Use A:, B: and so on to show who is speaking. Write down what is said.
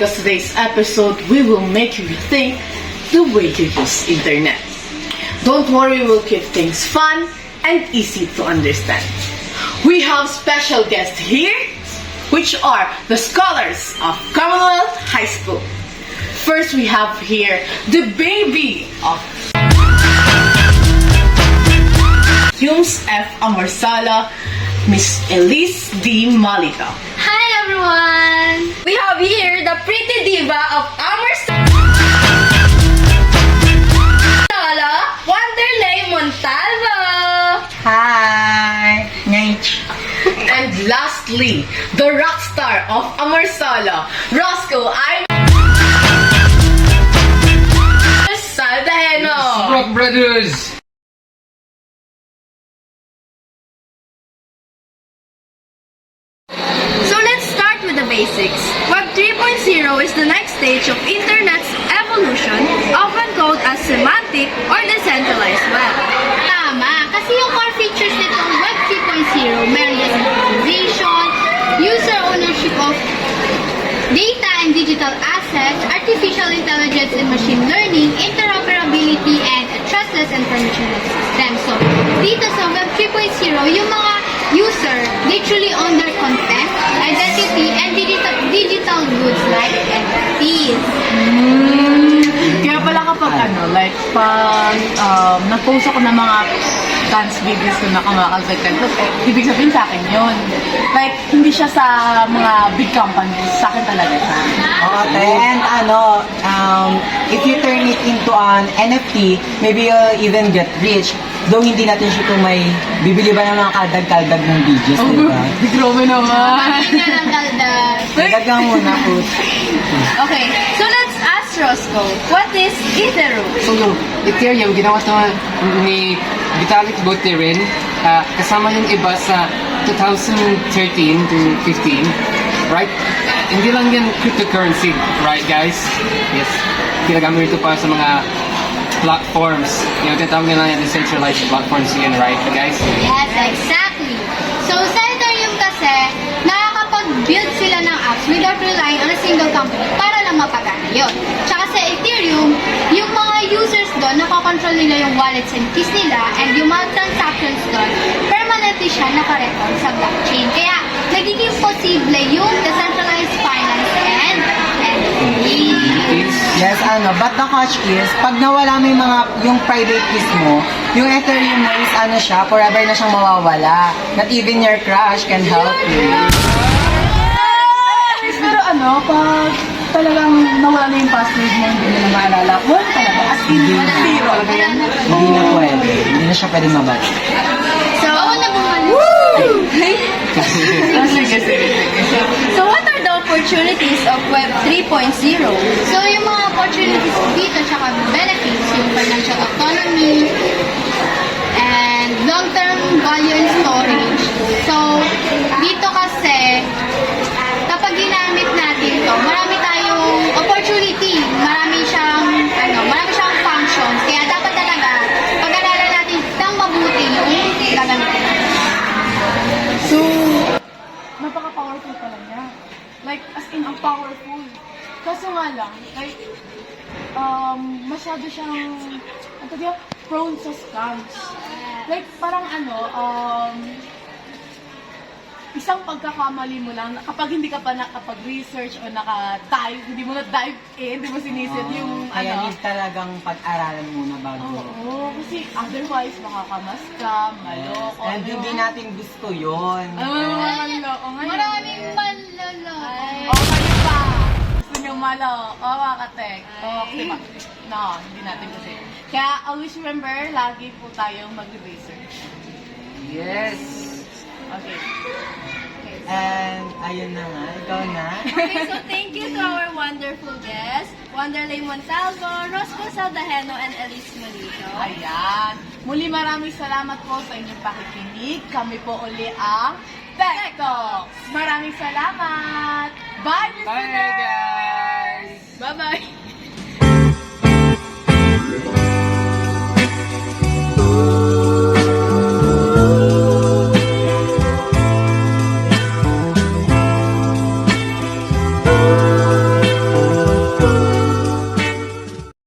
A: because today's episode we will make you rethink the way you use internet. Don't worry, we'll keep things fun and easy to understand. We have special guests here, which are the scholars of Commonwealth High School. First, we have here the baby of Humes F. Amarsala, Miss Elise D. Malita.
B: Hi everyone! We have here the pretty diva of Amarsala, Wanderlei Montalvo.
C: Hi!
A: And lastly, the rock star of Amarsala, Roscoe I. Saldaheno.
D: Rock Brothers!
B: So let's start with the basics. Web 3.0 is the next stage of Internet's evolution, often called as semantic or decentralized web. Tama, kasi yung core features nitong Web 3.0, meron yung centralization, user ownership of data and digital assets, artificial intelligence and machine learning, interoperability, and a trustless information system. So, dito sa Web 3.0, yung mga user, they truly own their content, identity, and digital goods like NFTs.
A: Kaya pala kapag pag nag-post ako ng mga dance videos ko na kumakalagdag ko, ibig sabihin sa akin yun. Like, hindi siya sa mga big companies, sa akin talaga siya.
C: And if you turn it into an NFT, maybe you'll even get rich. Though hindi natin siya kung may bibili ba ng mga kaldag-kaldag ng videos, di ba?
A: Grabe naman.
B: Hindi na lang kaldag.
C: Kaldag muna po.
B: Okay, so let's ask Roscoe, what is Ethereum?
D: So, Ethereum, ginawa ito ni Vitalik Buterin. Kasama yung iba sa 2013 to 15, right? Hindi lang yan cryptocurrency, right guys? Yes. Ginagamit ito para sa mga platforms. Yung tinatawag nila yung decentralized platforms yun, right guys?
B: Yes, exactly. So sa Ethereum kasi, nakakapag-build sila ng apps without relying on a single company para lang mapagana yun. Tsaka sa Ethereum, yung mga users doon, nakakontrol nila yung wallets and keys nila, and yung mga transactions doon, permanently siya nakarecord sa blockchain. Kaya, nagiging posible yung decentralized finance and NFTs.
C: Yes, but the catch is, pag nawala mo yung private keys mo, yung Ethereum mo is siya, forever na siyang mawawala. Not even your crush can help you.
A: Pero pag talagang nawala na yung password mo, hindi na maalala, wala talaga. As in, zero.
C: Hindi na pwede. Hindi na siya pwede mabalik.
B: So, ako na bumalik.
A: Sige.
B: So, what are the opportunities of Web 3.0? So, yung mga opportunities dito, tsaka benefits, yung financial autonomy, and long-term value and storage. So, dito kasi, kapag ginamit natin to, marami tayong opportunity, marami siyang functions. Kaya dapat talaga, pag-aralan natin ng mabuti yung gagamitin.
A: So, napaka-powerful pala niya. Like, as in, ang powerful. Kaso nga lang, like, masyado siyang, prone sa scams. Like, parang isang pagkakamali mo lang, kapag hindi ka pa nakapag-research o naka-dive, hindi mo na-dive in, hindi mo sinisid yung
C: Kaya need talagang pag-aralan muna bago.
A: Oo, kasi otherwise, makakamaskam, maloko.
C: And hindi natin gusto yun.
A: Maloko ngayon.
B: Maraming manloloko.
A: Kayo pa. Gusto niyong maloko, katek. Diba? No, hindi natin kasi. Kaya always remember, lagi po tayong mag-research.
D: Yes!
A: Okay.
C: And ayun na nga, ikaw na.
B: Okay, so thank you to our wonderful guests, Wanderlei Montalvo, Roscoe Saldaheno, and Elise Malito.
A: Ayan. Muli maraming salamat po sa inyong pakikinig. Kami po uli ang Tech Talks. Maraming salamat. Bye, listeners!
D: Bye guys!
A: Bye-bye!